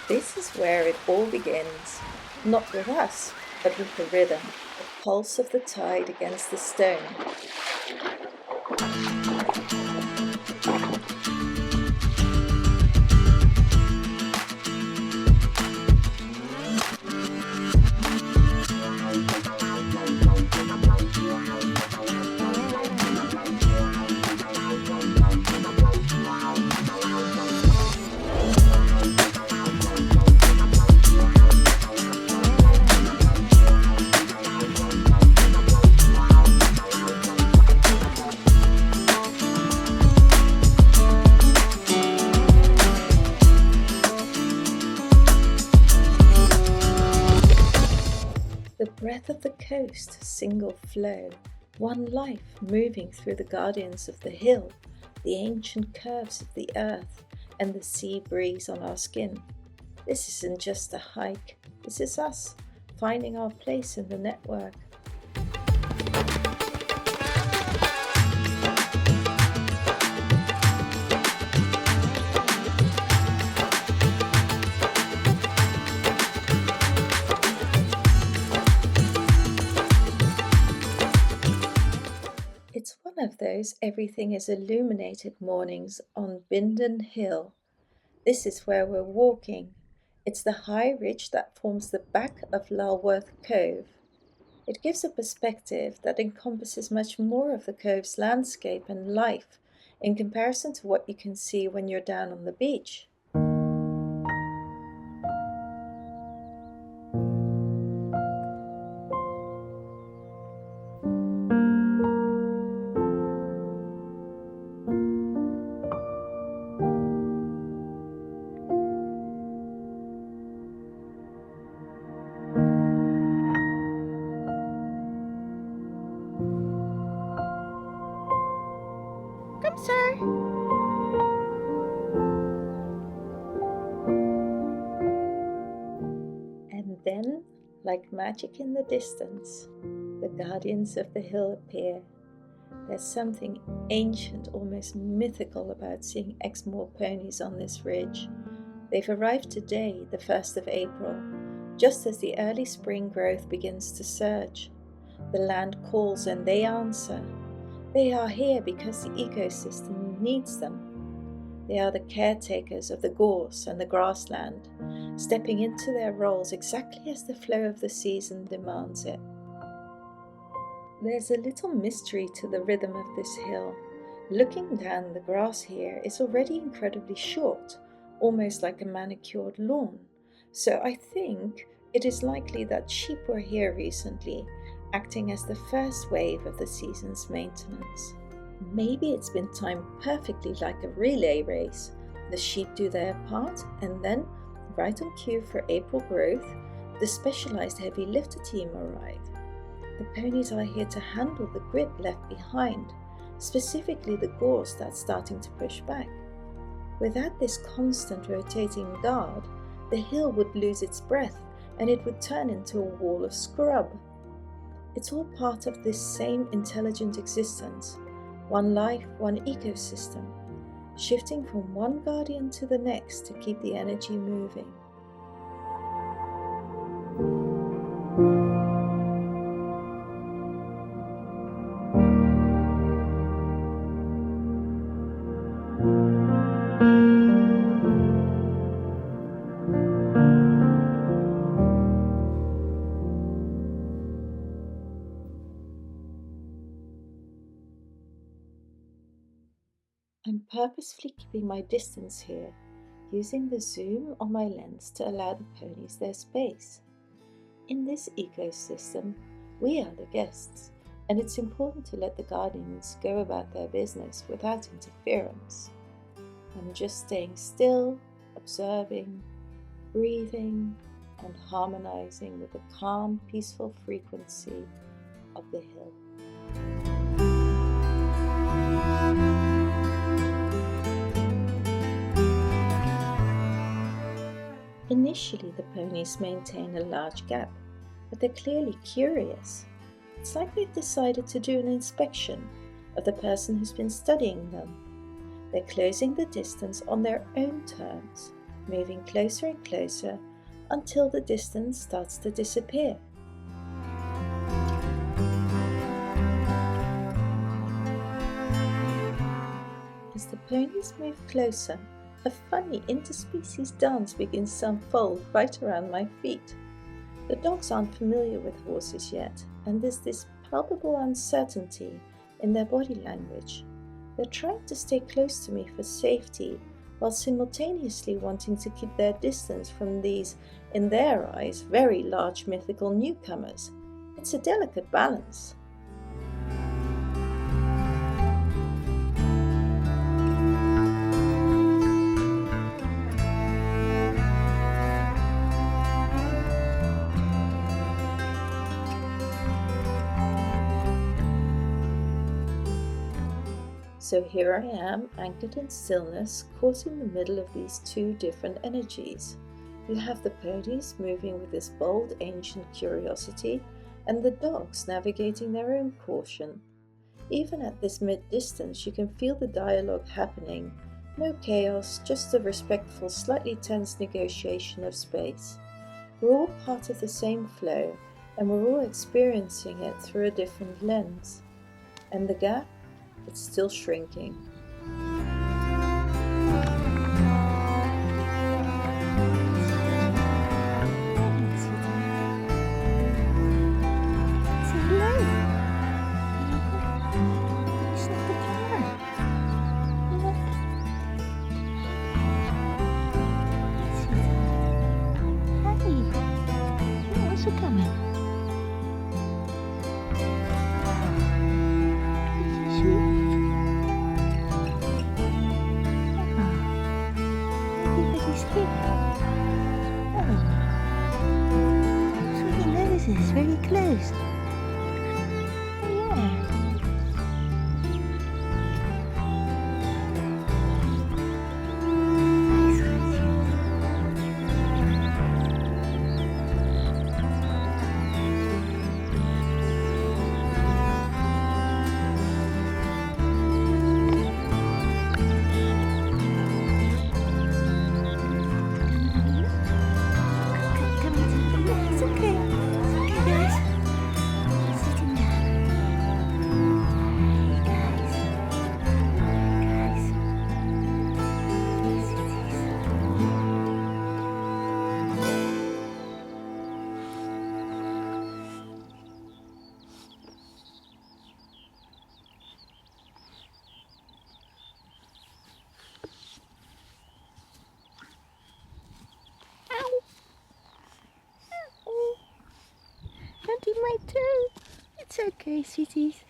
This is where it all begins, not with us, but with the rhythm, the pulse of the tide against the stone. The breath of the coast, a single flow, one life moving through the guardians of the hill, the ancient curves of the earth, and the sea breeze on our skin. This isn't just a hike, this is us, finding our place in the network. It's one of those everything is illuminated mornings on Bindon Hill. This is where we're walking. It's the high ridge that forms the back of Lulworth Cove. It gives a perspective that encompasses much more of the cove's landscape and life in comparison to what you can see when you're down on the beach. Come, sir. And then, like magic in the distance, the guardians of the hill appear. There's something ancient, almost mythical about seeing Exmoor ponies on this ridge. They've arrived today, the 1st of April, just as the early spring growth begins to surge. The land calls and they answer. They are here because the ecosystem needs them. They are the caretakers of the gorse and the grassland, stepping into their roles exactly as the flow of the season demands it. There's a little mystery to the rhythm of this hill. Looking down, the grass here is already incredibly short, almost like a manicured lawn. So I think it is likely that sheep were here recently, acting as the first wave of the season's maintenance. Maybe it's been timed perfectly like a relay race. The sheep do their part, and then, right on cue for April growth, the specialized heavy lifter team arrive. The ponies are here to handle the grit left behind, specifically the gorse that's starting to push back. Without this constant rotating guard, the hill would lose its breath and it would turn into a wall of scrub. It's all part of this same intelligent existence, one life, one ecosystem, shifting from one guardian to the next to keep the energy moving. I'm purposefully keeping my distance here, using the zoom on my lens to allow the ponies their space. In this ecosystem, we are the guests, and it's important to let the guardians go about their business without interference. I'm just staying still, observing, breathing, and harmonizing with the calm, peaceful frequency of the hill. Initially, the ponies maintain a large gap, but they're clearly curious. It's like they've decided to do an inspection of the person who's been studying them. They're closing the distance on their own terms, moving closer and closer until the distance starts to disappear. As the ponies move closer, a funny interspecies dance begins to unfold right around my feet. The dogs aren't familiar with horses yet, and there's this palpable uncertainty in their body language. They're trying to stay close to me for safety, while simultaneously wanting to keep their distance from these, in their eyes, very large mythical newcomers. It's a delicate balance. So here I am, anchored in stillness, caught in the middle of these two different energies. You have the ponies moving with this bold ancient curiosity, and the dogs navigating their own caution. Even at this mid-distance, you can feel the dialogue happening. No chaos, just a respectful, slightly tense negotiation of space. We're all part of the same flow, and we're all experiencing it through a different lens. And the gap? It's still shrinking. It's very close. Don't eat my toe. It's okay, sweeties.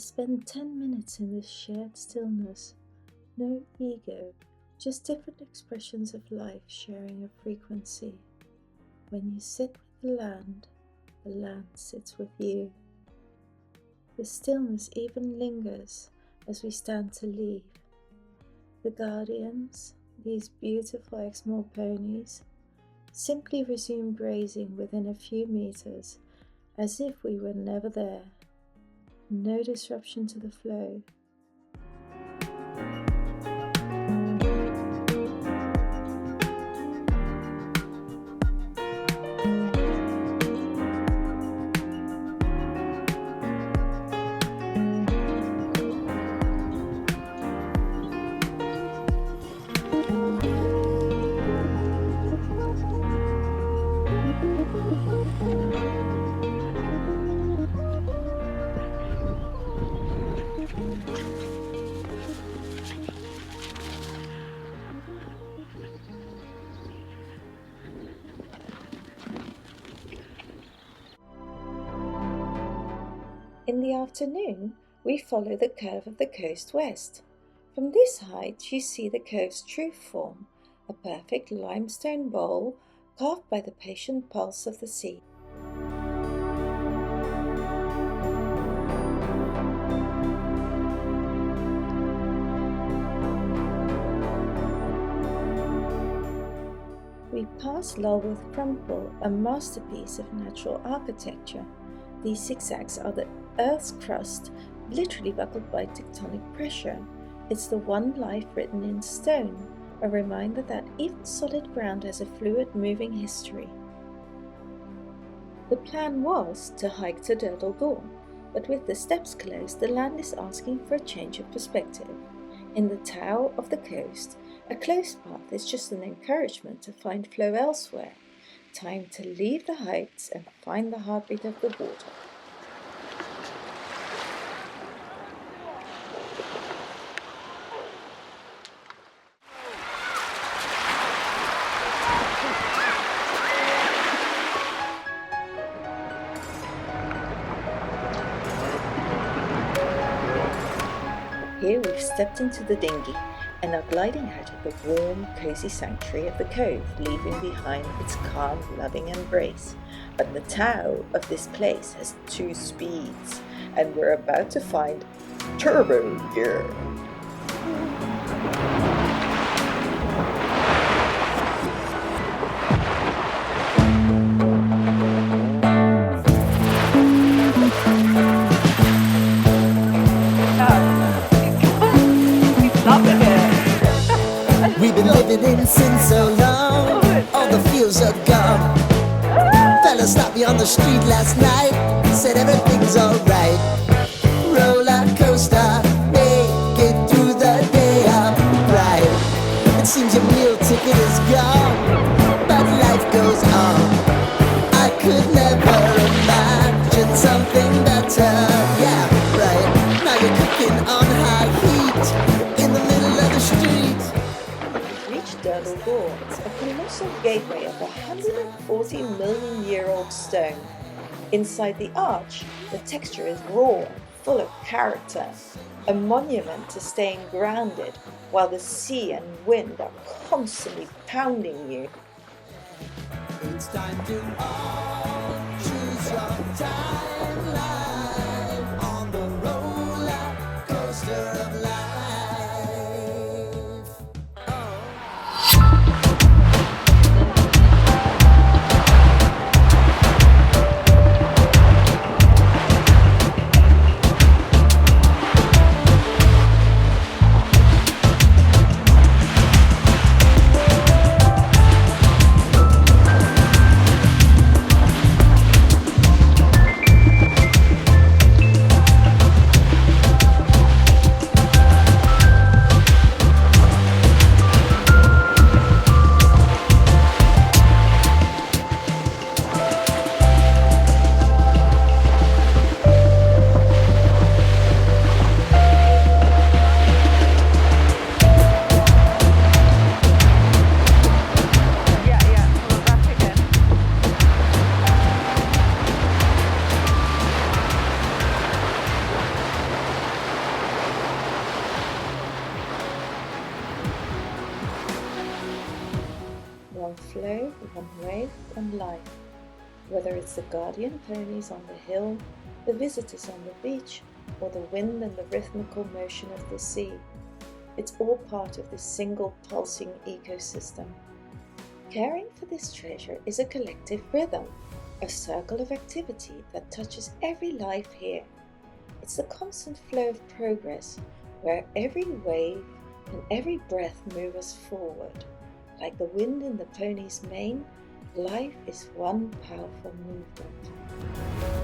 spend 10 minutes in this shared stillness. No ego, just different expressions of life sharing a frequency. When you sit with the land sits with you. The stillness even lingers as we stand to leave. The guardians, these beautiful Exmoor ponies, simply resume grazing within a few meters as if we were never there. No disruption to the flow. In the afternoon, we follow the curve of the coast west. From this height, you see the cove's true form, a perfect limestone bowl carved by the patient pulse of the sea. We pass Lulworth Crumple, a masterpiece of natural architecture. These zigzags are the Earth's crust, literally buckled by tectonic pressure. It's the one life written in stone, a reminder that even solid ground has a fluid, moving history. The plan was to hike to Durdle Door, but with the steps closed, the land is asking for a change of perspective. In the Tao of the coast, a closed path is just an encouragement to find flow elsewhere. Time to leave the heights and find the heartbeat of the water. Here we've stepped into the dinghy and are gliding out of the warm, cosy sanctuary of the cove, leaving behind its calm, loving embrace. But the Tao of this place has 2 speeds, and we're about to find turbo gear. We've been living in sin so long, all the feels are gone. Fella stopped me on the street last night, said everything's alright. Roller coaster, make it through the day, I'm right. It seems your meal ticket is gone, but life goes on. I could never imagine something better. Yeah, right. Now you're cooking on high heat in the middle of the street. Durdle Door, a colossal gateway of 140 million-year-old stone. Inside the arch, the texture is raw and full of character, a monument to staying grounded while the sea and wind are constantly pounding you. It's time to all choose your timeline on the roller coaster of life. one flow, one wave, one life. Whether it's the guardian ponies on the hill, the visitors on the beach, or the wind and the rhythmical motion of the sea, it's all part of this single pulsing ecosystem. Caring for this treasure is a collective rhythm, a circle of activity that touches every life here. It's the constant flow of progress, where every wave and every breath move us forward. Like the wind in the pony's mane, life is one powerful movement.